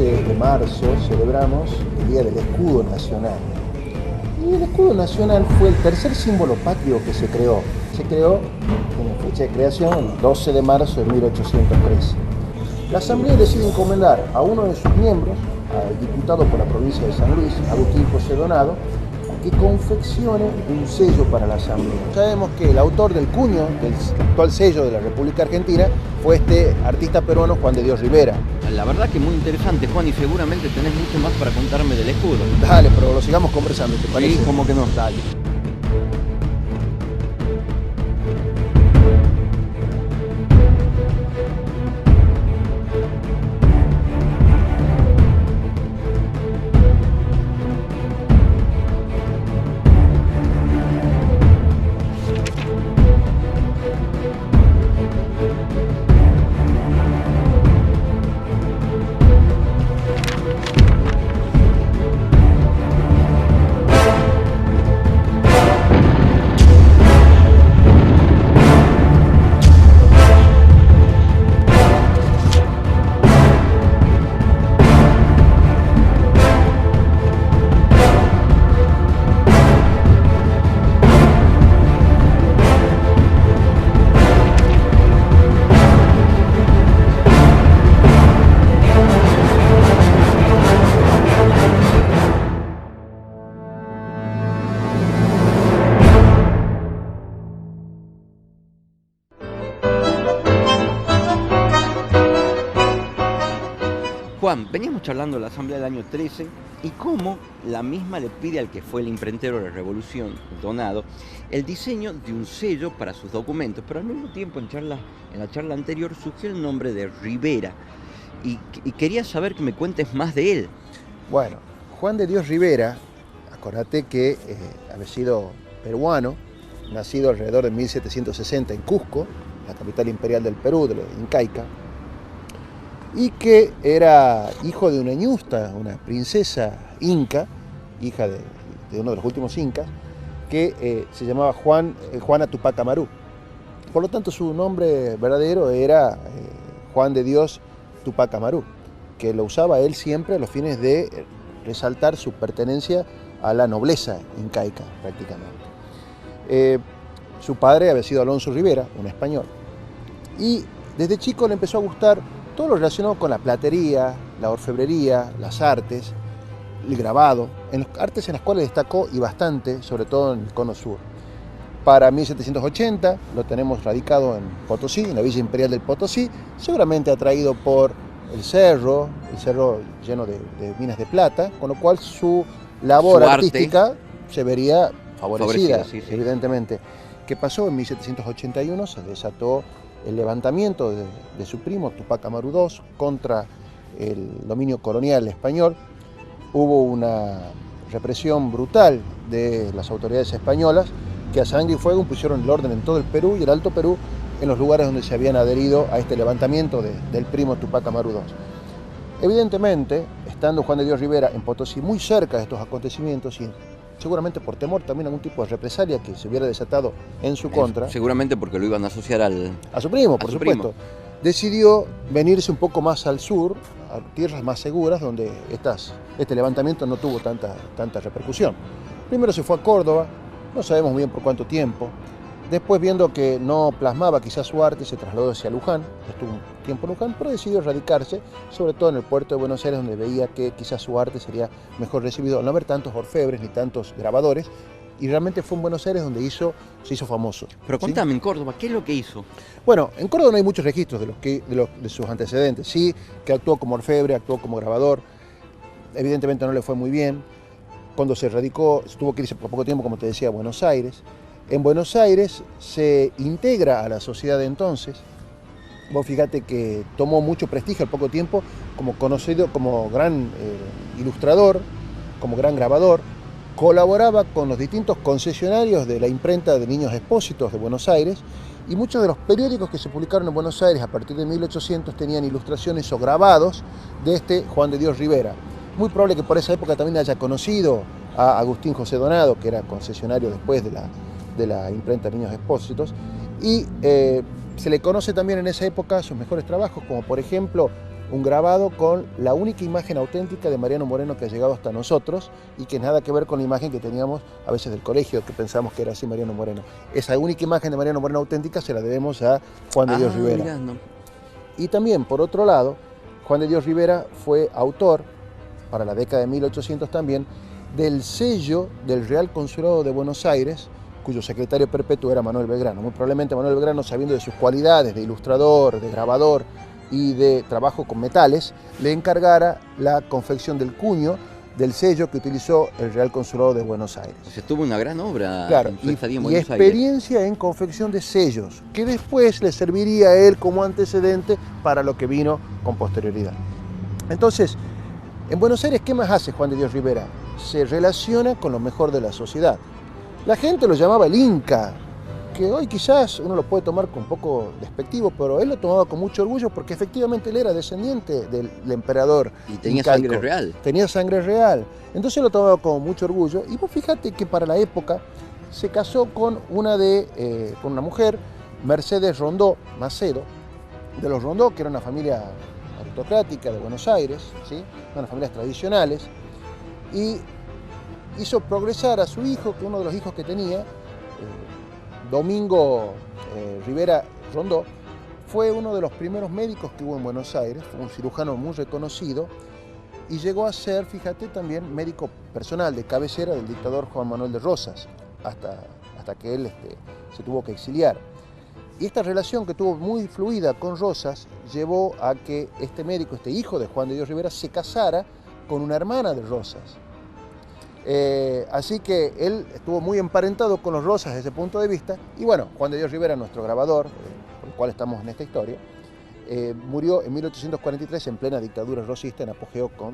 12 de marzo celebramos el Día del Escudo Nacional. Y el escudo nacional fue el tercer símbolo patrio que se creó. Se creó en fecha de creación el 12 de marzo de 1813. La Asamblea decide encomendar a uno de sus miembros, al diputado por la provincia de San Luis, Agustín José Donado, que confeccione un sello para la Asamblea. Sabemos que el autor del cuño del actual sello de la República Argentina fue este artista peruano Juan de Dios Rivera. La verdad que muy interesante, Juan, y seguramente tenés mucho más para contarme del escudo. Dale, pero lo sigamos conversando, ¿te parece? Sí, como que no. Dale. Juan, veníamos charlando de la Asamblea del año 13 y cómo la misma le pide al que fue el imprentero de la Revolución, Donado, el diseño de un sello para sus documentos, pero al mismo tiempo en la charla anterior surgió el nombre de Rivera y quería saber que me cuentes más de él. Bueno, Juan de Dios Rivera, acordate que había sido peruano, nacido alrededor de 1760 en Cusco, la capital imperial del Perú, de la Incaica, y que era hijo de una ñusta, una princesa inca, hija de uno de los últimos incas, que se llamaba Juana Tupac Amaru. Por lo tanto, su nombre verdadero era Juan de Dios Tupac Amaru, que lo usaba él siempre a los fines de resaltar su pertenencia a la nobleza incaica, prácticamente. Su padre había sido Alonso Rivera, un español, y desde chico le empezó a gustar todo lo relacionado con la platería, la orfebrería, las artes, el grabado, artes en las cuales destacó y bastante, sobre todo en el Cono Sur. Para 1780 lo tenemos radicado en Potosí, en la Villa Imperial del Potosí, seguramente atraído por el cerro lleno de minas de plata, con lo cual su labor artística se vería favorecida, sí. Evidentemente. ¿Qué pasó? En 1781 se desató el levantamiento de su primo, Tupac Amaru II, contra el dominio colonial español. Hubo una represión brutal de las autoridades españolas que a sangre y fuego impusieron el orden en todo el Perú y el Alto Perú, en los lugares donde se habían adherido a este levantamiento del primo Tupac Amaru II. Evidentemente, estando Juan de Dios Rivera en Potosí muy cerca de estos acontecimientos y seguramente por temor también a algún tipo de represalia que se hubiera desatado en su contra. Seguramente porque lo iban a asociar a su primo, por supuesto. Decidió venirse un poco más al sur, a tierras más seguras, donde este levantamiento no tuvo tanta repercusión. Primero se fue a Córdoba, no sabemos bien por cuánto tiempo. Después, viendo que no plasmaba quizás su arte, se trasladó hacia Luján, estuvo un tiempo en Luján, pero decidió radicarse, sobre todo en el puerto de Buenos Aires, donde veía que quizás su arte sería mejor recibido, al no haber tantos orfebres ni tantos grabadores, y realmente fue en Buenos Aires donde se hizo famoso. Pero contame, ¿sí? En Córdoba, ¿qué es lo que hizo? Bueno, en Córdoba no hay muchos registros de sus antecedentes. Sí, que actuó como orfebre, actuó como grabador, evidentemente no le fue muy bien. Cuando se radicó, tuvo que irse por poco tiempo, como te decía, a Buenos Aires. En Buenos Aires se integra a la sociedad de entonces. Vos fíjate que tomó mucho prestigio al poco tiempo como conocido como gran ilustrador, como gran grabador. Colaboraba con los distintos concesionarios de la imprenta de Niños Expósitos de Buenos Aires y muchos de los periódicos que se publicaron en Buenos Aires a partir de 1800 tenían ilustraciones o grabados de este Juan de Dios Rivera. Muy probable que por esa época también haya conocido a Agustín José Donado, que era concesionario después de la imprenta Niños Expósitos, y se le conoce también en esa época sus mejores trabajos, como por ejemplo un grabado con la única imagen auténtica de Mariano Moreno que ha llegado hasta nosotros y que nada que ver con la imagen que teníamos a veces del colegio, que pensamos que era así Mariano Moreno. Esa única imagen de Mariano Moreno auténtica se la debemos a Juan de Dios Rivera. Mirá, no. Y también, por otro lado, Juan de Dios Rivera fue autor, para la década de 1800 también, del sello del Real Consulado de Buenos Aires, cuyo secretario perpetuo era Manuel Belgrano. Muy probablemente Manuel Belgrano, sabiendo de sus cualidades de ilustrador, de grabador y de trabajo con metales, le encargara la confección del cuño del sello que utilizó el Real Consulado de Buenos Aires. O sea, tuvo una gran obra Claro, en su estadía en y Buenos Aires. experiencia en confección de sellos, que después le serviría a él como antecedente para lo que vino con posterioridad. Entonces, en Buenos Aires, ¿qué más hace Juan de Dios Rivera? Se relaciona con lo mejor de la sociedad. La gente lo llamaba el Inca, que hoy quizás uno lo puede tomar con un poco despectivo, pero él lo tomaba con mucho orgullo porque efectivamente él era descendiente del emperador Y tenía incaico. sangre real. Tenía sangre real. Entonces lo tomaba con mucho orgullo. Y vos fíjate que para la época se casó con con una mujer, Mercedes Rondó Macedo, de los Rondó, que era una familia aristocrática de Buenos Aires, ¿sí? Unas familias tradicionales, y hizo progresar a su hijo, que uno de los hijos que tenía, Domingo Rivera Rondó, fue uno de los primeros médicos que hubo en Buenos Aires, fue un cirujano muy reconocido, y llegó a ser, fíjate, también médico personal de cabecera del dictador Juan Manuel de Rosas, hasta que él se tuvo que exiliar. Y esta relación que tuvo muy fluida con Rosas llevó a que este médico, este hijo de Juan de Dios Rivera, se casara con una hermana de Rosas. Así que él estuvo muy emparentado con los Rosas desde ese punto de vista. Y bueno, Juan de Dios Rivera, nuestro grabador, por el cual estamos en esta historia, murió en 1843 en plena dictadura rosista, en apogeo con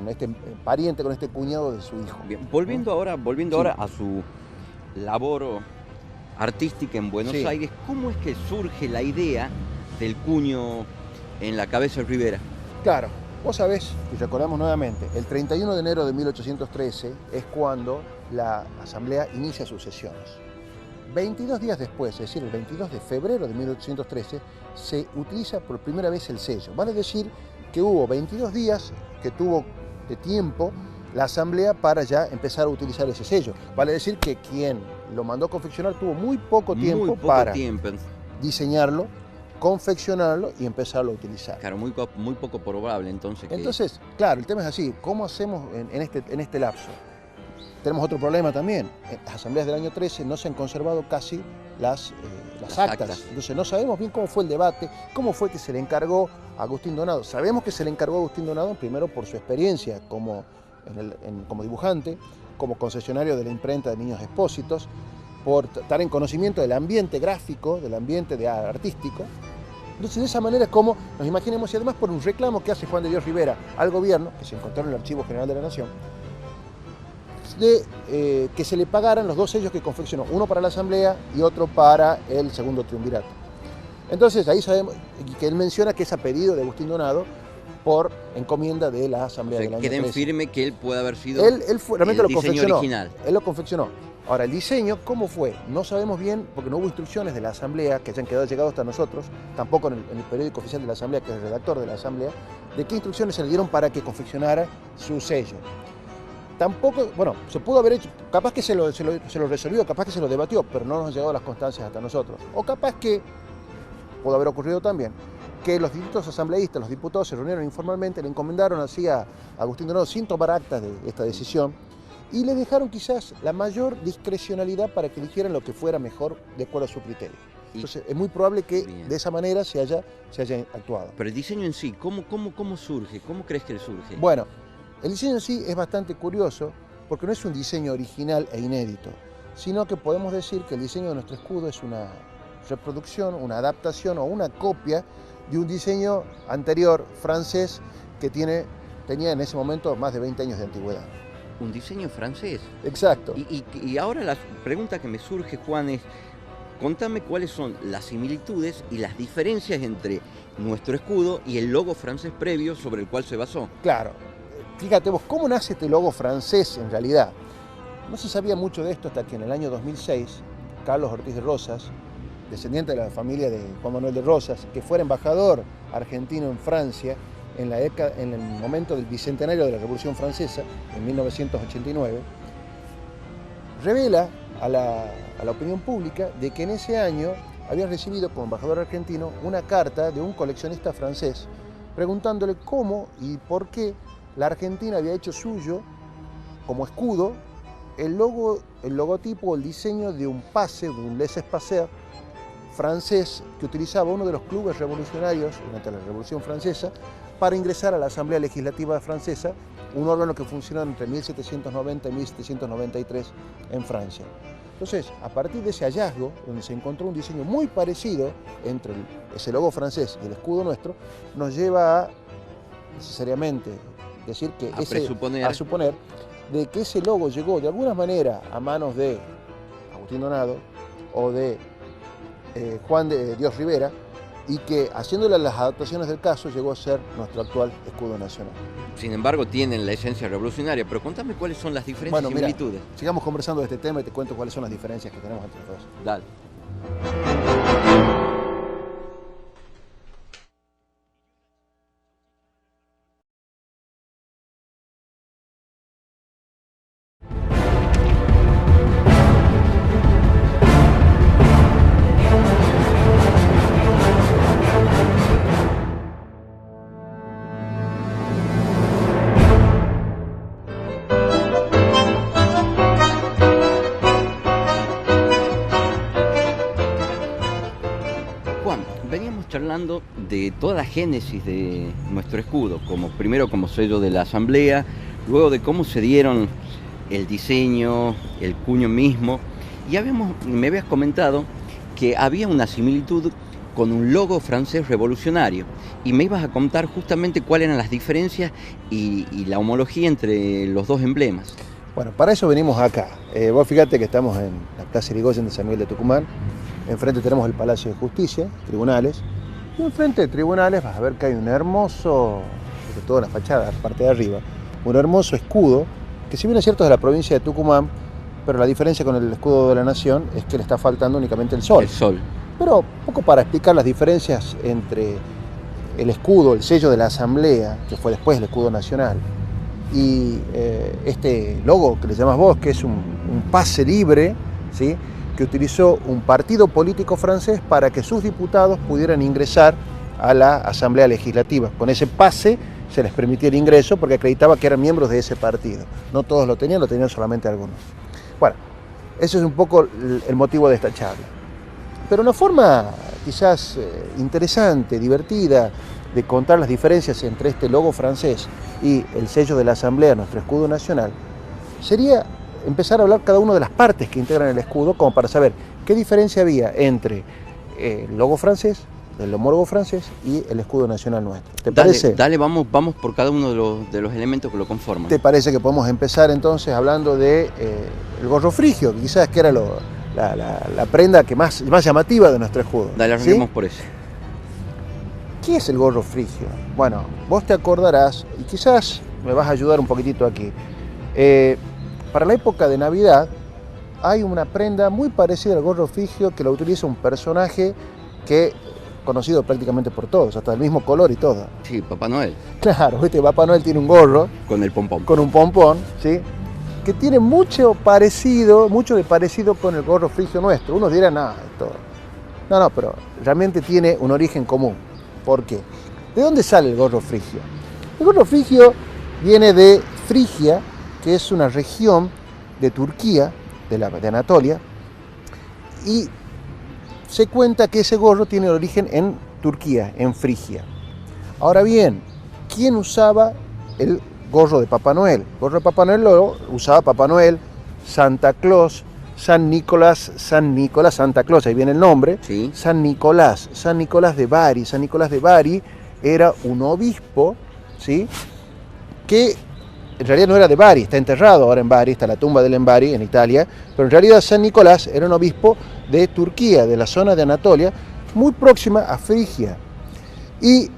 este pariente, con este cuñado de su hijo. Bien, volviendo ahora a su labor artística en Buenos Sí. Aires, ¿cómo es que surge la idea del cuño en la cabeza de Rivera? Claro, vos sabés, y recordamos nuevamente, el 31 de enero de 1813 es cuando la Asamblea inicia sus sesiones. 22 días después, es decir, el 22 de febrero de 1813, se utiliza por primera vez el sello. Vale decir que hubo 22 días que tuvo de tiempo la Asamblea para ya empezar a utilizar ese sello. Vale decir que quien lo mandó a confeccionar tuvo muy poco tiempo para diseñarlo, confeccionarlo y empezarlo a utilizar. Claro, muy poco probable entonces. Entonces, claro, el tema es así, ¿cómo hacemos en este lapso? Tenemos otro problema también, en las asambleas del año 13 no se han conservado casi las actas, entonces no sabemos bien cómo fue el debate, cómo fue que se le encargó a Agustín Donado. Sabemos que se le encargó a Agustín Donado primero por su experiencia como dibujante, como concesionario de la imprenta de Niños Expósitos, por estar en conocimiento del ambiente gráfico, del ambiente artístico. Entonces, de esa manera es como nos imaginemos, y además por un reclamo que hace Juan de Dios Rivera al gobierno, que se encontró en el Archivo General de la Nación, de que se le pagaran los dos sellos que confeccionó, uno para la Asamblea y otro para el segundo triunvirato. Entonces, ahí sabemos que él menciona que es a pedido de Agustín Donado por encomienda de la Asamblea del año 13. Queden firme que él puede haber sido él realmente el lo diseño confeccionó. original. Él lo confeccionó. Ahora, el diseño, ¿cómo fue? No sabemos bien, porque no hubo instrucciones de la Asamblea que hayan llegado hasta nosotros, tampoco en el periódico oficial de la Asamblea, que es el redactor de la Asamblea, de qué instrucciones se le dieron para que confeccionara su sello. Tampoco, bueno, se pudo haber hecho, capaz que se lo resolvió, capaz que se lo debatió, pero no nos han llegado las constancias hasta nosotros. O capaz que, pudo haber ocurrido también, que los distintos asambleístas, los diputados se reunieron informalmente, le encomendaron así a Agustín Donado sin tomar actas de esta decisión y le dejaron quizás la mayor discrecionalidad para que eligieran lo que fuera mejor de acuerdo a su criterio. Entonces es muy probable que de esa manera se haya actuado. Pero el diseño en sí, ¿cómo surge? ¿Cómo crees que surge? Bueno, el diseño en sí es bastante curioso porque no es un diseño original e inédito, sino que podemos decir que el diseño de nuestro escudo es una reproducción, una adaptación o una copia de un diseño anterior francés que tenía en ese momento más de 20 años de antigüedad. ¿Un diseño francés? Exacto. Y ahora la pregunta que me surge, Juan, es, contame cuáles son las similitudes y las diferencias entre nuestro escudo y el logo francés previo sobre el cual se basó. Claro. Fíjate vos, ¿cómo nace este logo francés en realidad? No se sabía mucho de esto hasta que en el año 2006, Carlos Ortiz de Rosas descendiente de la familia de Juan Manuel de Rosas, que fuera embajador argentino en Francia en el momento del bicentenario de la Revolución Francesa, en 1989, revela a la opinión pública de que en ese año había recibido como embajador argentino una carta de un coleccionista francés preguntándole cómo y por qué la Argentina había hecho suyo como escudo el logotipo, el diseño de un pase, de un laissez-passer francés que utilizaba uno de los clubes revolucionarios durante la Revolución Francesa para ingresar a la Asamblea Legislativa Francesa, un órgano que funcionó entre 1790 y 1793 en Francia. Entonces, a partir de ese hallazgo, donde se encontró un diseño muy parecido entre ese logo francés y el escudo nuestro, nos lleva a necesariamente decir que a suponer de que ese logo llegó de alguna manera a manos de Agustín Donado o de Juan de Dios Rivera, y que haciéndole las adaptaciones del caso llegó a ser nuestro actual escudo nacional. Sin embargo, tienen la esencia revolucionaria, pero contame cuáles son las diferencias y similitudes. Sigamos conversando de este tema y te cuento cuáles son las diferencias que tenemos entre los dos. Dale. Veníamos charlando de toda la génesis de nuestro escudo, primero como sello de la Asamblea, luego de cómo se dieron el diseño, el cuño mismo, y me habías comentado que había una similitud con un logo francés revolucionario, y me ibas a contar justamente cuáles eran las diferencias y la homología entre los dos emblemas. Bueno, para eso venimos acá. Vos fíjate que estamos en la Plaza Irigoyen de San Miguel de Tucumán. Enfrente tenemos el Palacio de Justicia, tribunales, y enfrente de tribunales vas a ver que hay un hermoso, sobre todo en la fachada, la parte de arriba, un hermoso escudo, que si bien es cierto es de la provincia de Tucumán, pero la diferencia con el escudo de la Nación es que le está faltando únicamente el sol. El sol. Pero un poco para explicar las diferencias entre el escudo, el sello de la Asamblea, que fue después el escudo nacional, y este logo que le llamas vos, que es un pase libre, ¿sí?, que utilizó un partido político francés para que sus diputados pudieran ingresar a la Asamblea Legislativa. Con ese pase se les permitía el ingreso porque acreditaba que eran miembros de ese partido. No todos lo tenían solamente algunos. Bueno, ese es un poco el motivo de esta charla. Pero una forma quizás interesante, divertida, de contar las diferencias entre este logo francés y el sello de la Asamblea, nuestro escudo nacional, sería empezar a hablar cada una de las partes que integran el escudo, como para saber qué diferencia había entre el logo francés, el homólogo francés y el escudo nacional nuestro. ¿Te parece? Dale, vamos por cada uno de los elementos que lo conforman. ¿Te parece que podemos empezar entonces hablando de el gorro frigio, que quizás que era la prenda que más llamativa de nuestro escudo? Dale, arranquemos por eso. ¿Qué es el gorro frigio? Bueno, vos te acordarás, y quizás me vas a ayudar un poquitito aquí. Para la época de Navidad hay una prenda muy parecida al gorro frigio que lo utiliza un personaje que conocido prácticamente por todos, hasta el mismo color y todo. Sí, Papá Noel. Claro, ¿viste? Papá Noel tiene un gorro. Con el pompón. Con un pompón, ¿sí? Que tiene mucho de parecido con el gorro frigio nuestro. Unos dirán, no, pero realmente tiene un origen común. ¿Por qué? ¿De dónde sale el gorro frigio? El gorro frigio viene de Frigia, que es una región de Turquía, de Anatolia, y se cuenta que ese gorro tiene origen en Turquía, en Frigia. Ahora bien, ¿quién usaba el gorro de Papá Noel? El gorro de Papá Noel lo usaba Papá Noel, Santa Claus, San Nicolás, Santa Claus, ahí viene el nombre, sí. San Nicolás de Bari. San Nicolás de Bari era un obispo, ¿sí?, que en realidad no era de Bari, está enterrado ahora en Bari, está la tumba de él en Bari, en Italia, pero en realidad San Nicolás era un obispo de Turquía, de la zona de Anatolia, muy próxima a Frigia. Y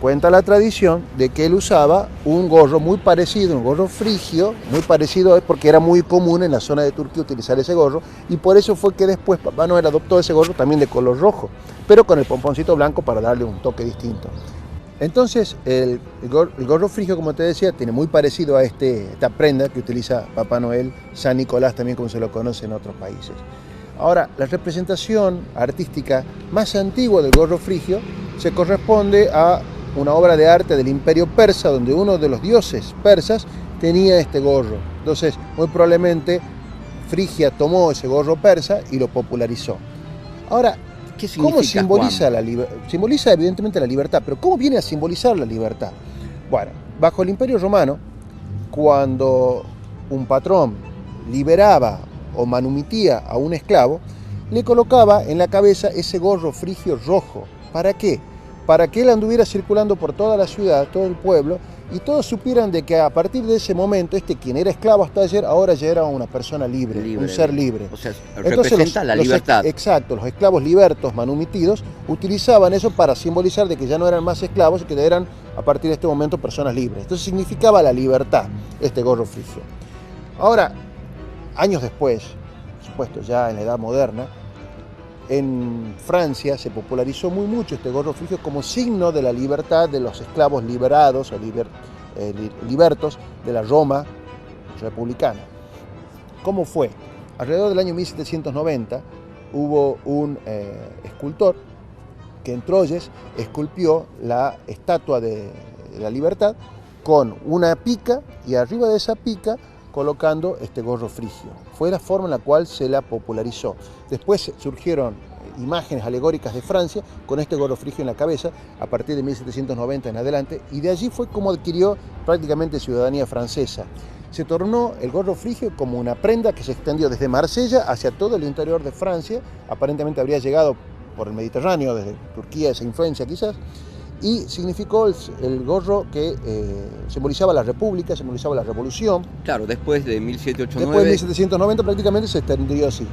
cuenta la tradición de que él usaba un gorro muy parecido, un gorro frigio, muy parecido, porque era muy común en la zona de Turquía utilizar ese gorro, y por eso fue que después Papá Noel adoptó ese gorro también de color rojo, pero con el pomponcito blanco para darle un toque distinto. Entonces, el gorro frigio, como te decía, tiene muy parecido a esta prenda que utiliza Papá Noel, San Nicolás también, como se lo conoce en otros países. Ahora, la representación artística más antigua del gorro frigio se corresponde a una obra de arte del Imperio Persa, donde uno de los dioses persas tenía este gorro. Entonces, muy probablemente, Frigia tomó ese gorro persa y lo popularizó. Ahora, ¿qué significa, ¿cómo simboliza Juan? la libertad? Simboliza evidentemente la libertad, pero ¿cómo viene a simbolizar la libertad? Bueno, bajo el Imperio Romano, cuando un patrón liberaba o manumitía a un esclavo, le colocaba en la cabeza ese gorro frigio rojo. ¿Para qué? Para que él anduviera circulando por toda la ciudad, todo el pueblo, y todos supieran de que a partir de ese momento, quien era esclavo hasta ayer, ahora ya era una persona libre, un ser libre. O sea, Entonces, representa la libertad. Exacto, los esclavos libertos, manumitidos, utilizaban eso para simbolizar de que ya no eran más esclavos y que eran a partir de este momento personas libres. Entonces significaba la libertad, este gorro frigio. Ahora, años después, por supuesto ya en la Edad Moderna, en Francia se popularizó muy mucho este gorro frigio como signo de la libertad de los esclavos liberados o libertos de la Roma republicana. ¿Cómo fue? Alrededor del año 1790 hubo un escultor que en Troyes esculpió la estatua de la libertad con una pica y arriba de esa pica colocando este gorro frigio. Fue la forma en la cual se la popularizó. Después surgieron imágenes alegóricas de Francia con este gorro frigio en la cabeza a partir de 1790 en adelante, y de allí fue como adquirió prácticamente ciudadanía francesa. Se tornó el gorro frigio como una prenda que se extendió desde Marsella hacia todo el interior de Francia. Aparentemente habría llegado por el Mediterráneo, desde Turquía, esa influencia quizás, y significó el gorro que simbolizaba la República, simbolizaba la Revolución. Claro, después de 1789. Después de 1790 prácticamente se extendió así.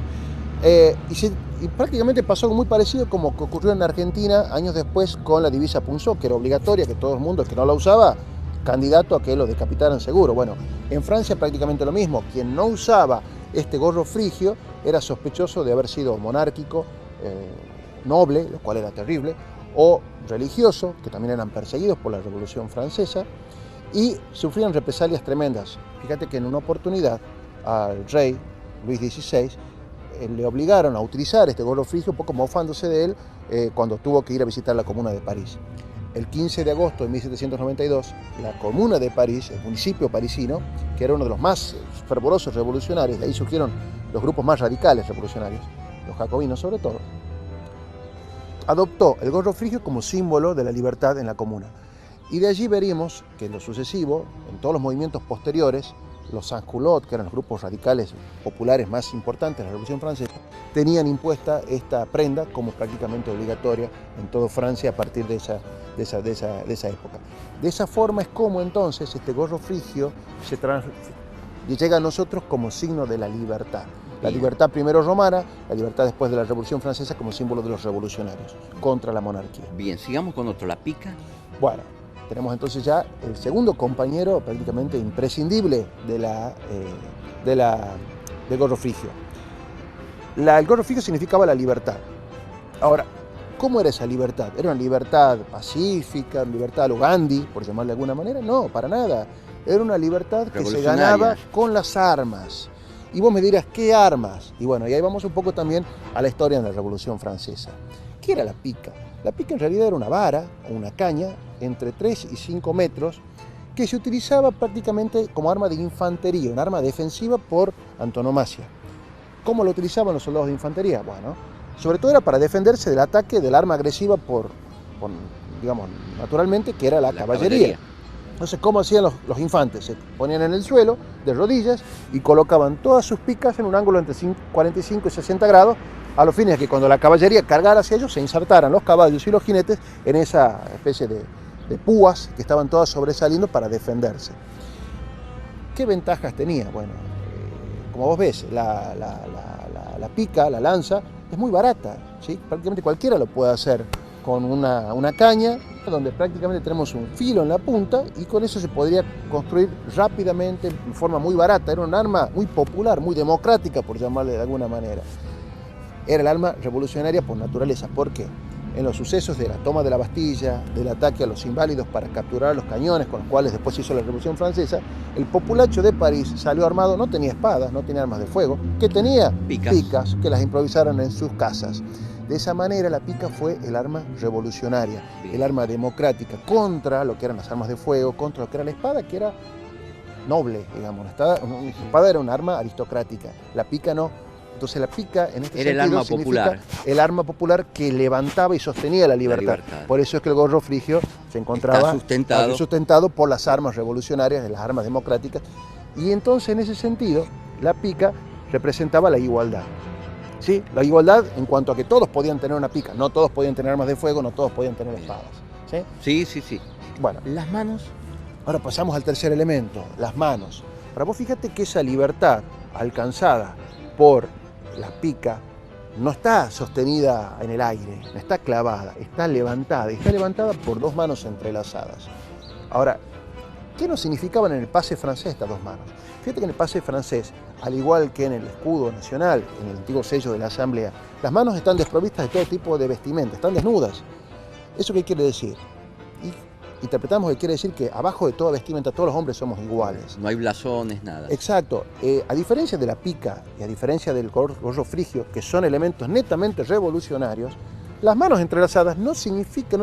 Y prácticamente pasó algo muy parecido como que ocurrió en Argentina años después con la divisa Punzó, que era obligatoria, que todo el mundo que no la usaba, candidato a que lo decapitaran seguro. Bueno, en Francia prácticamente lo mismo. Quien no usaba este gorro frigio era sospechoso de haber sido monárquico, noble, lo cual era terrible, o religioso, que también eran perseguidos por la Revolución Francesa, y sufrían represalias tremendas. Fíjate que en una oportunidad al rey Luis XVI le obligaron a utilizar este gorro frigio, un poco mofándose de él, cuando tuvo que ir a visitar la Comuna de París. El 15 de agosto de 1792, la Comuna de París, el municipio parisino, que era uno de los más fervorosos revolucionarios, de ahí surgieron los grupos más radicales revolucionarios, los jacobinos sobre todo, adoptó el gorro frigio como símbolo de la libertad en la comuna. Y de allí veríamos que en lo sucesivo, en todos los movimientos posteriores, los sans-culottes, que eran los grupos radicales populares más importantes de la Revolución Francesa, tenían impuesta esta prenda como prácticamente obligatoria en toda Francia a partir de esa época. De esa forma es como entonces este gorro frigio llega a nosotros como signo de la libertad. La libertad primero romana, la libertad después de la Revolución Francesa como símbolo de los revolucionarios contra la monarquía. Bien, sigamos con otro, la pica. Bueno, tenemos entonces ya el segundo compañero prácticamente imprescindible del gorro frigio. El gorro frigio significaba la libertad. Ahora, ¿cómo era esa libertad? ¿Era una libertad pacífica, una libertad a lo Gandhi, por llamarle de alguna manera? No, para nada. Era una libertad que se ganaba con las armas. Y vos me dirás, ¿qué armas? Y bueno, y ahí vamos un poco también a la historia de la Revolución Francesa. ¿Qué era la pica? La pica en realidad era una vara o una caña entre 3 y 5 metros que se utilizaba prácticamente como arma de infantería, un arma defensiva por antonomasia. ¿Cómo lo utilizaban los soldados de infantería? Bueno, sobre todo era para defenderse del ataque del arma agresiva digamos, naturalmente, que era la caballería. Entonces, ¿cómo hacían los infantes? Se ponían en el suelo, de rodillas, y colocaban todas sus picas en un ángulo entre 45 y 60 grados, a los fines de que cuando la caballería cargara hacia ellos, se insertaran los caballos y los jinetes en esa especie de púas que estaban todas sobresaliendo para defenderse. ¿Qué ventajas tenía? Bueno, como vos ves, la pica, la lanza, es muy barata, ¿sí? Prácticamente cualquiera lo puede hacer con una caña, donde prácticamente tenemos un filo en la punta y con eso se podría construir rápidamente, en forma muy barata. Era un arma muy popular, muy democrática, por llamarle de alguna manera. Era el arma revolucionaria por naturaleza. ¿Por qué? En los sucesos de la toma de la Bastilla, del ataque a los inválidos para capturar los cañones con los cuales después se hizo la Revolución Francesa, el populacho de París salió armado, no tenía espadas, no tenía armas de fuego, que tenía picas que las improvisaron en sus casas. De esa manera la pica fue el arma revolucionaria, el arma democrática contra lo que eran las armas de fuego, contra lo que era la espada, que era noble, digamos. La espada era un arma aristocrática, la pica no. Entonces la pica en este era sentido el arma popular. El arma popular que levantaba y sostenía la libertad. Por eso es que el gorro frigio se encontraba sustentado por las armas revolucionarias, de las armas democráticas. Y entonces en ese sentido la pica representaba la igualdad. ¿Sí? La igualdad en cuanto a que todos podían tener una pica, no todos podían tener armas de fuego, no todos podían tener espadas. ¿Sí? Sí. Bueno, las manos. Ahora pasamos al tercer elemento, las manos. Ahora vos fíjate que esa libertad alcanzada por la pica no está sostenida en el aire, no está clavada, está levantada por dos manos entrelazadas. Ahora, ¿qué nos significaban en el pase francés estas dos manos? Fíjate que en el pase francés, al igual que en el escudo nacional, en el antiguo sello de la Asamblea, las manos están desprovistas de todo tipo de vestimenta, están desnudas. ¿Eso qué quiere decir? Interpretamos que quiere decir que abajo de toda vestimenta todos los hombres somos iguales. No hay blasones, nada. Exacto. A diferencia de la pica y a diferencia del gorro frigio, que son elementos netamente revolucionarios, las manos entrelazadas no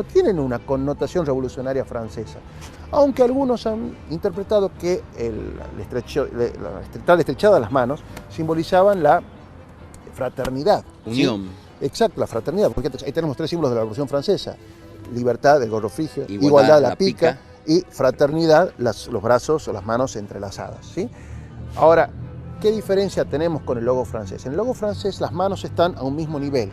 tienen una connotación revolucionaria francesa. Aunque algunos han interpretado que la estrechada de las manos simbolizaban la fraternidad. Unión. ¿Sí? Exacto, la fraternidad, porque ahí tenemos tres símbolos de la Revolución Francesa. Libertad, el gorro frigio, igualdad, la pica, y fraternidad, los brazos o las manos entrelazadas. ¿Sí? Ahora, ¿qué diferencia tenemos con el logo francés? En el logo francés las manos están a un mismo nivel,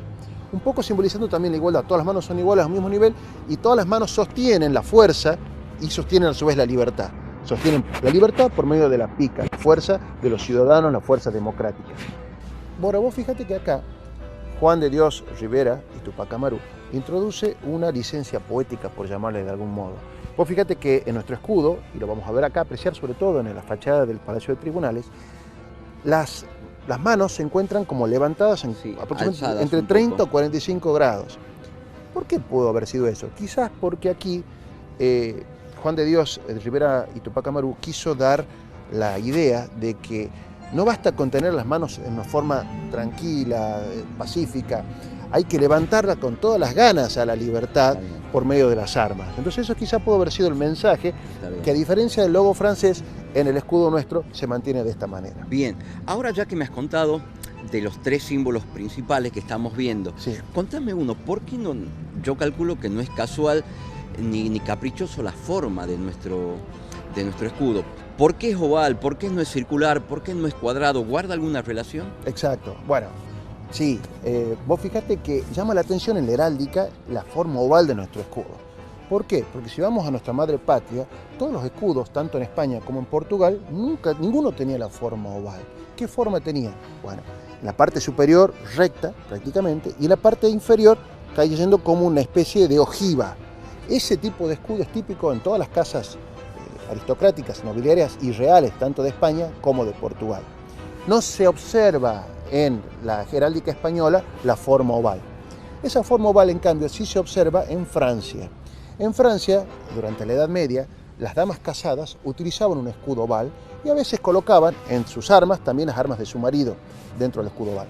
un poco simbolizando también la igualdad. Todas las manos son iguales a un mismo nivel y todas las manos sostienen la fuerza y sostienen a su vez la libertad. Sostienen la libertad por medio de la pica, la fuerza de los ciudadanos, la fuerza democrática. Bueno, vos fíjate que acá Juan de Dios Rivera y Tupac Amaru introduce una licencia poética, por llamarle de algún modo. Vos fíjate que en nuestro escudo, y lo vamos a ver acá, apreciar sobre todo en la fachada del Palacio de Tribunales, las manos se encuentran como levantadas aproximadamente entre 30 o 45 grados. ¿Por qué pudo haber sido eso? Quizás porque aquí Juan de Dios Rivera y Tupac Amaru quiso dar la idea de que no basta con tener las manos en una forma tranquila, pacífica, hay que levantarla con todas las ganas a la libertad por medio de las armas. Entonces eso quizá pudo haber sido el mensaje que, a diferencia del logo francés, en el escudo nuestro se mantiene de esta manera. Bien, ahora ya que me has contado de los tres símbolos principales que estamos viendo, contame uno, ¿por qué no? Yo calculo que no es casual ni caprichoso la forma de nuestro escudo. ¿Por qué es oval? ¿Por qué no es circular? ¿Por qué no es cuadrado? ¿Guarda alguna relación? Exacto. Bueno, sí. Vos fijate que llama la atención en la heráldica la forma oval de nuestro escudo. ¿Por qué? Porque si vamos a nuestra madre patria, todos los escudos, tanto en España como en Portugal, ninguno tenía la forma oval. ¿Qué forma tenía? Bueno, en la parte superior recta prácticamente y en la parte inferior cayendo como una especie de ojiva. Ese tipo de escudo es típico en todas las casas aristocráticas, nobiliarias y reales, tanto de España como de Portugal. No se observa en la heráldica española la forma oval. Esa forma oval, en cambio, sí se observa en Francia. En Francia, durante la Edad Media, las damas casadas utilizaban un escudo oval y a veces colocaban en sus armas también las armas de su marido dentro del escudo oval.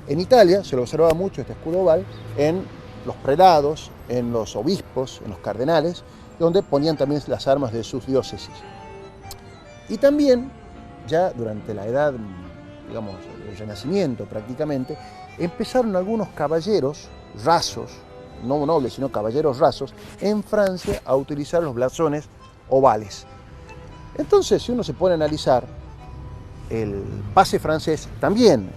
En Italia se lo observaba mucho este escudo oval en los prelados, en los obispos, en los cardenales, donde ponían también las armas de sus diócesis. Y también, ya durante la edad, digamos, del Renacimiento prácticamente, empezaron algunos caballeros rasos, no nobles, sino caballeros rasos, en Francia a utilizar los blasones ovales. Entonces, si uno se pone a analizar, el pase francés también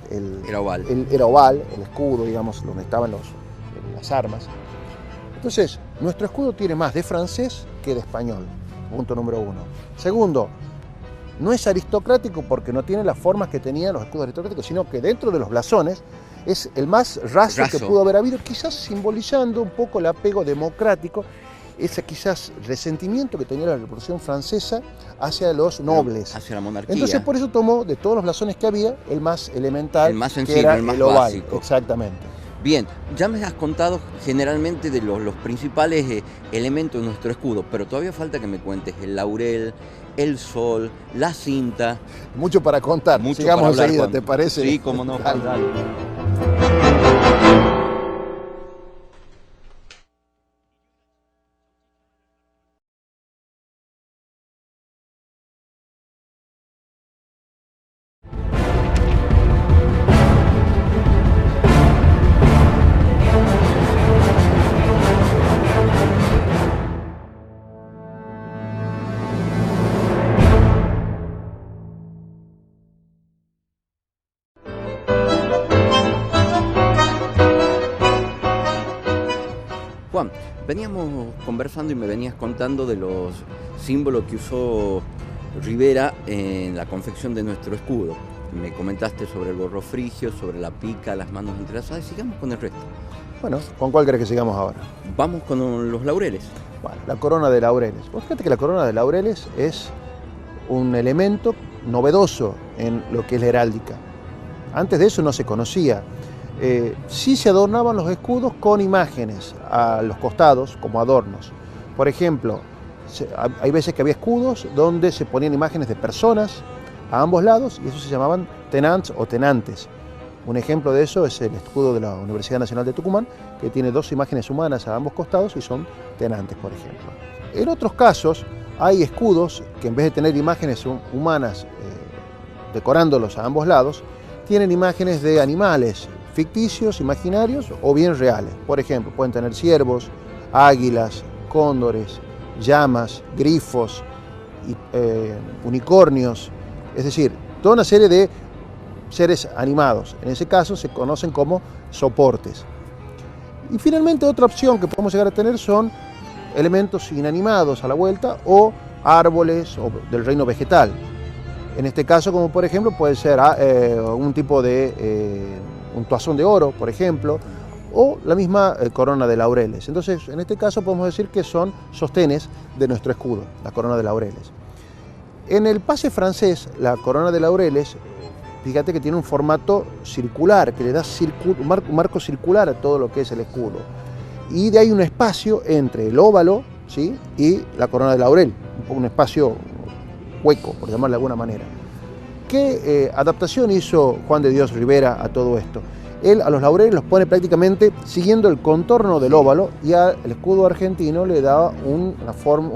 era oval, el escudo, digamos, donde estaban las armas. Entonces, nuestro escudo tiene más de francés que de español, punto número uno. Segundo, no es aristocrático porque no tiene las formas que tenían los escudos aristocráticos, sino que dentro de los blasones es el más raso que Raso. pudo haber habido, quizás simbolizando un poco el apego democrático, ese quizás resentimiento que tenía la Revolución Francesa hacia los nobles. Hacia la monarquía. Entonces por eso tomó de todos los blasones que había el más elemental, El más que sencillo, era el más oval. básico. Exactamente. Bien, ya me has contado generalmente de los principales elementos de nuestro escudo, pero todavía falta que me cuentes el laurel, el sol, la cinta. Mucho para contar. Mucho Sigamos para hablar, enseguida, Juan. ¿te parece? Sí, cómo no, Juan, Dale. dale. Juan, veníamos conversando y me venías contando de los símbolos que usó Rivera en la confección de nuestro escudo. Me comentaste sobre el gorro frigio, sobre la pica, las manos entrelazadas. Sigamos con el resto. Bueno, ¿con cuál crees que sigamos ahora? Vamos con los laureles. Bueno, la corona de laureles. Vos fíjate que la corona de laureles es un elemento novedoso en lo que es la heráldica. Antes de eso no se conocía. Sí se adornaban los escudos con imágenes a los costados como adornos. Por ejemplo, hay veces que había escudos donde se ponían imágenes de personas a ambos lados y eso se llamaban tenants o tenantes. Un ejemplo de eso es el escudo de la Universidad Nacional de Tucumán, que tiene dos imágenes humanas a ambos costados y son tenantes, por ejemplo. En otros casos hay escudos que en vez de tener imágenes humanas decorándolos a ambos lados, tienen imágenes de animales ficticios, imaginarios o bien reales. Por ejemplo, pueden tener ciervos, águilas, cóndores, llamas, grifos, unicornios, es decir, toda una serie de seres animados. En ese caso se conocen como soportes. Y finalmente otra opción que podemos llegar a tener son elementos inanimados a la vuelta o árboles o del reino vegetal. En este caso, como por ejemplo, puede ser un tipo de un toazón de oro, por ejemplo, o la misma corona de laureles. Entonces, en este caso podemos decir que son sostenes de nuestro escudo, la corona de laureles. En el pase francés, la corona de laureles, fíjate que tiene un formato circular, que le da un marco circular a todo lo que es el escudo. Y de ahí un espacio entre el óvalo, ¿sí?, y la corona de laurel, un espacio hueco, por llamarlo de alguna manera. ¿Qué adaptación hizo Juan de Dios Rivera a todo esto? Él a los laureles los pone prácticamente siguiendo el contorno del óvalo y al escudo argentino le da un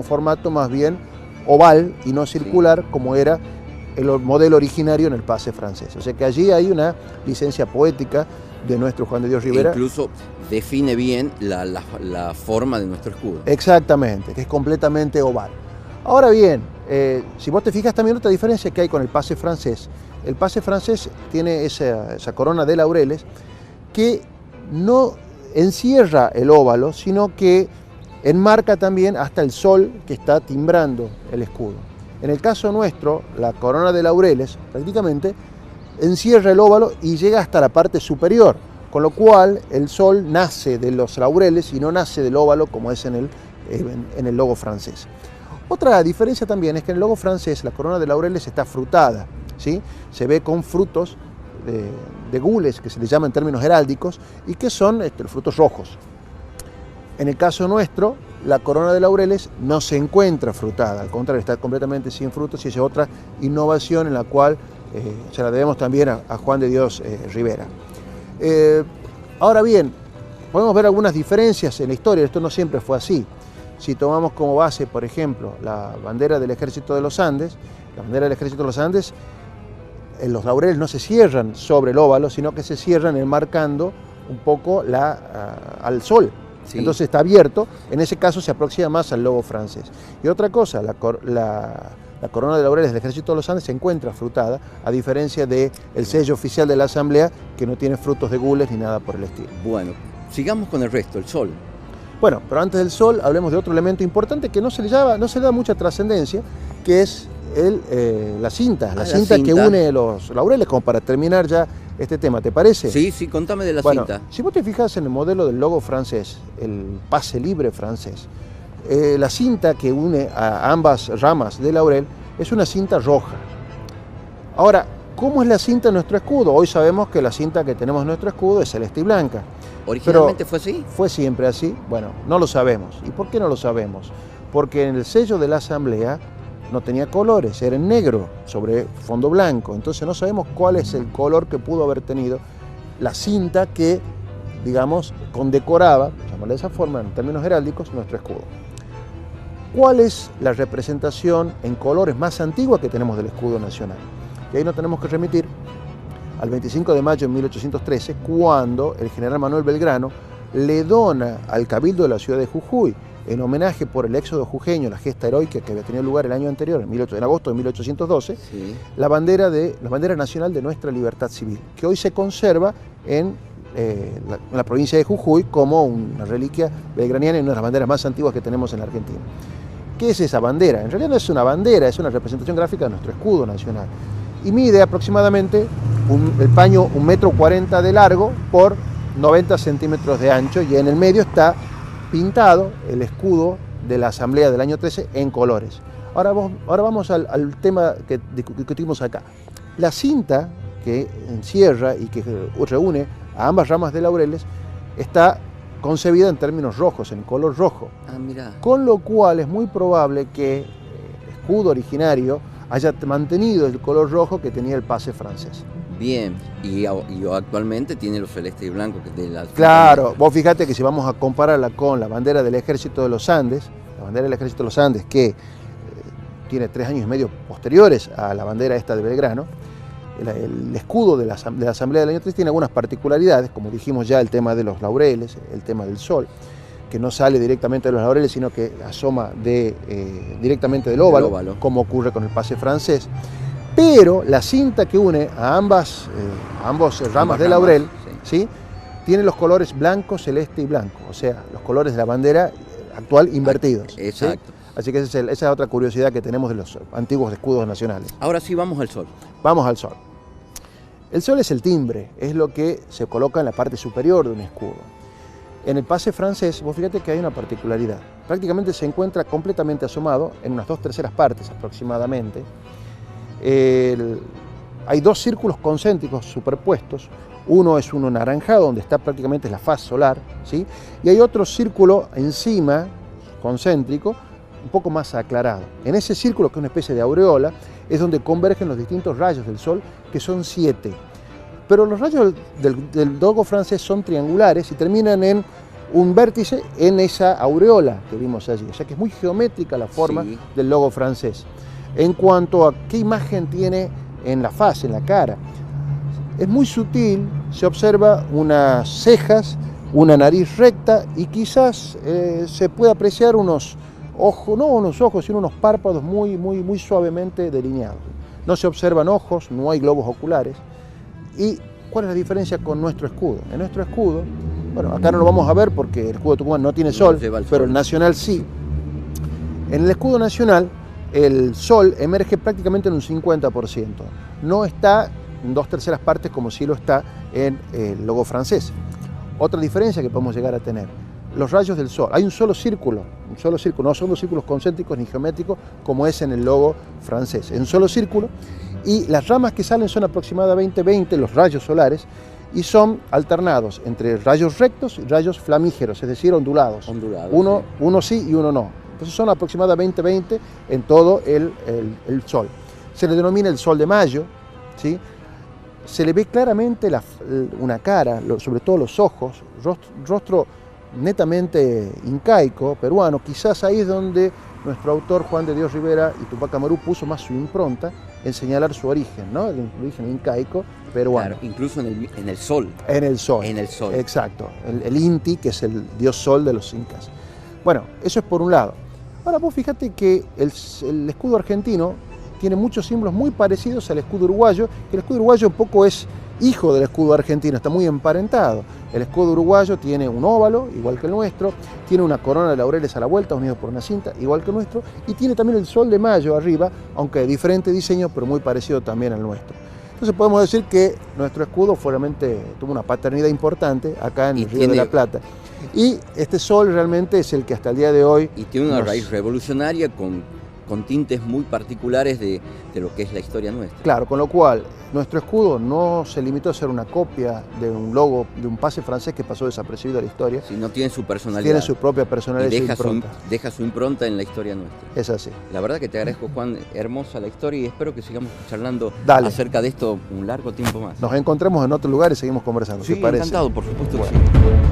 formato más bien oval y no circular, como era el modelo originario en el pase francés. O sea que allí hay una licencia poética de nuestro Juan de Dios Rivera. Incluso define bien la forma de nuestro escudo. Exactamente, que es completamente oval. Ahora bien, si vos te fijas también otra diferencia que hay con el pase francés. El pase francés tiene esa corona de laureles que no encierra el óvalo, sino que enmarca también hasta el sol que está timbrando el escudo. En el caso nuestro, la corona de laureles prácticamente encierra el óvalo y llega hasta la parte superior, con lo cual el sol nace de los laureles y no nace del óvalo como es en el logo francés. Otra diferencia también es que en el logo francés la corona de laureles está frutada, ¿sí? Se ve con frutos de gules, que se les llama en términos heráldicos, y que son los frutos rojos. En el caso nuestro, la corona de laureles no se encuentra frutada, al contrario, está completamente sin frutos y es otra innovación en la cual se la debemos también a Juan de Dios Rivera. Ahora bien, podemos ver algunas diferencias en la historia, esto no siempre fue así. Si tomamos como base, por ejemplo, la bandera del Ejército de los Andes, la bandera del Ejército de los Andes, los laureles no se cierran sobre el óvalo, sino que se cierran enmarcando un poco al sol. Sí. Entonces está abierto, en ese caso se aproxima más al logo francés. Y otra cosa, la corona de laureles del Ejército de los Andes se encuentra frutada, a diferencia del sello oficial de la Asamblea, que no tiene frutos de gules ni nada por el estilo. Bueno, sigamos con el resto, el sol. Bueno, pero antes del sol hablemos de otro elemento importante que no se le da mucha trascendencia, que es la cinta que une los laureles, como para terminar ya este tema, ¿te parece? Sí, sí, contame de la Bueno, cinta. si vos te fijas en el modelo del logo francés, el pase libre francés, la cinta que une a ambas ramas de laurel es una cinta roja. Ahora, ¿cómo es la cinta en nuestro escudo? Hoy sabemos que la cinta que tenemos en nuestro escudo es celeste y blanca. ¿Originalmente fue así? ¿Fue siempre así? Bueno, no lo sabemos. ¿Y por qué no lo sabemos? Porque en el sello de la Asamblea no tenía colores, era en negro sobre fondo blanco. Entonces no sabemos cuál es el color que pudo haber tenido la cinta que, digamos, condecoraba, llamarle de esa forma en términos heráldicos, nuestro escudo. ¿Cuál es la representación en colores más antigua que tenemos del escudo nacional? Y ahí nos tenemos que remitir al 25 de mayo de 1813, cuando el general Manuel Belgrano le dona al Cabildo de la ciudad de Jujuy, en homenaje por el éxodo jujeño, la gesta heroica que había tenido lugar el año anterior, en agosto de 1812, Sí. la bandera nacional de nuestra libertad civil, que hoy se conserva en la provincia de Jujuy como una reliquia belgraniana y una de las banderas más antiguas que tenemos en la Argentina. ¿Qué es esa bandera? En realidad no es una bandera, es una representación gráfica de nuestro escudo nacional. Y mide aproximadamente el paño 1,40 m de largo por 90 centímetros de ancho, y en el medio está pintado el escudo de la Asamblea del año 13 en colores. Ahora vamos al tema que discutimos acá. La cinta que encierra y que reúne a ambas ramas de laureles está concebida en términos rojos, en color rojo. Ah, mirá. Con lo cual es muy probable que el escudo originario haya mantenido el color rojo que tenía el pase francés. Bien, y actualmente tiene los celeste y blanco que de la... Claro, vos fíjate que si vamos a compararla con la bandera del Ejército de los Andes, la bandera del Ejército de los Andes que tiene 3 años y medio posteriores a la bandera esta de Belgrano, el escudo de la Asamblea del año 3 tiene algunas particularidades, como dijimos ya, el tema de los laureles, el tema del sol, que no sale directamente de los laureles, sino que asoma directamente del óvalo, como ocurre con el pase francés. Pero la cinta que une a ambas ramas de laurel, ¿sí? Tiene los colores blanco, celeste y blanco, o sea, los colores de la bandera actual invertidos. Exacto. ¿Sí? Así que esa es otra curiosidad que tenemos de los antiguos escudos nacionales. Ahora sí vamos al sol. Vamos al sol. El sol es el timbre, es lo que se coloca en la parte superior de un escudo. En el pase francés, vos fíjate que hay una particularidad. Prácticamente se encuentra completamente asomado, en unas 2/3 partes aproximadamente. Hay 2 círculos concéntricos superpuestos. Uno es uno naranjado, donde está prácticamente la faz solar, ¿sí? Y hay otro círculo encima, concéntrico, un poco más aclarado. En ese círculo, que es una especie de aureola, es donde convergen los distintos rayos del sol, que son 7. Pero los rayos del logo francés son triangulares y terminan en un vértice en esa aureola que vimos allí. O sea que es muy geométrica la forma del logo francés. En cuanto a qué imagen tiene en la faz, en la cara, es muy sutil, se observa unas cejas, una nariz recta y quizás se puede apreciar unos ojos, no unos ojos, sino unos párpados muy suavemente delineados. No se observan ojos, no hay globos oculares. ¿Y cuál es la diferencia con nuestro escudo? En nuestro escudo, bueno, acá no lo vamos a ver porque el escudo de Tucumán no tiene sol, pero el nacional sí. En el escudo nacional, el sol emerge prácticamente en un 50%. No está en 2/3 partes como sí lo está en el logo francés. Otra diferencia que podemos llegar a tener, los rayos del sol. Hay un solo círculo, no son 2 círculos concéntricos ni geométricos como es en el logo francés. Es un solo círculo y las ramas que salen son aproximadamente 20 los rayos solares y son alternados entre rayos rectos y rayos flamígeros, es decir, ondulados. Uno sí y uno no. Entonces son aproximadamente 20 en todo el sol. Se le denomina el sol de mayo, ¿sí? Se le ve claramente una cara, sobre todo los ojos, rostro netamente incaico, peruano. Quizás ahí es donde nuestro autor Juan de Dios Rivera y Tupac Amaru puso más su impronta en señalar su origen, ¿no? El origen incaico peruano. Claro, incluso en el sol. En el sol. En el sol. Exacto. El Inti, que es el dios sol de los incas. Bueno, eso es por un lado. Ahora vos fíjate que el escudo argentino tiene muchos símbolos muy parecidos al escudo uruguayo, que el escudo uruguayo un poco es hijo del escudo argentino, está muy emparentado. El escudo uruguayo tiene un óvalo, igual que el nuestro, tiene una corona de laureles a la vuelta, unidos por una cinta, igual que el nuestro, y tiene también el sol de mayo arriba, aunque de diferente diseño, pero muy parecido también al nuestro. Entonces podemos decir que nuestro escudo realmente tuvo una paternidad importante acá en el Río de la Plata. Y este sol realmente es el que hasta el día de hoy... Y tiene una raíz revolucionaria con tintes muy particulares de lo que es la historia nuestra. Claro, con lo cual nuestro escudo no se limitó a ser una copia de un logo, de un pase francés que pasó desapercibido a la historia. Sino tiene su personalidad. Tiene su propia personalidad y deja su impronta en la historia nuestra. Es así. La verdad que te agradezco, Juan, hermosa la historia y espero que sigamos charlando acerca de esto un largo tiempo más. Nos encontramos en otro lugar y seguimos conversando, sí, ¿te parece? Encantado, por supuesto. Bueno. Que sí.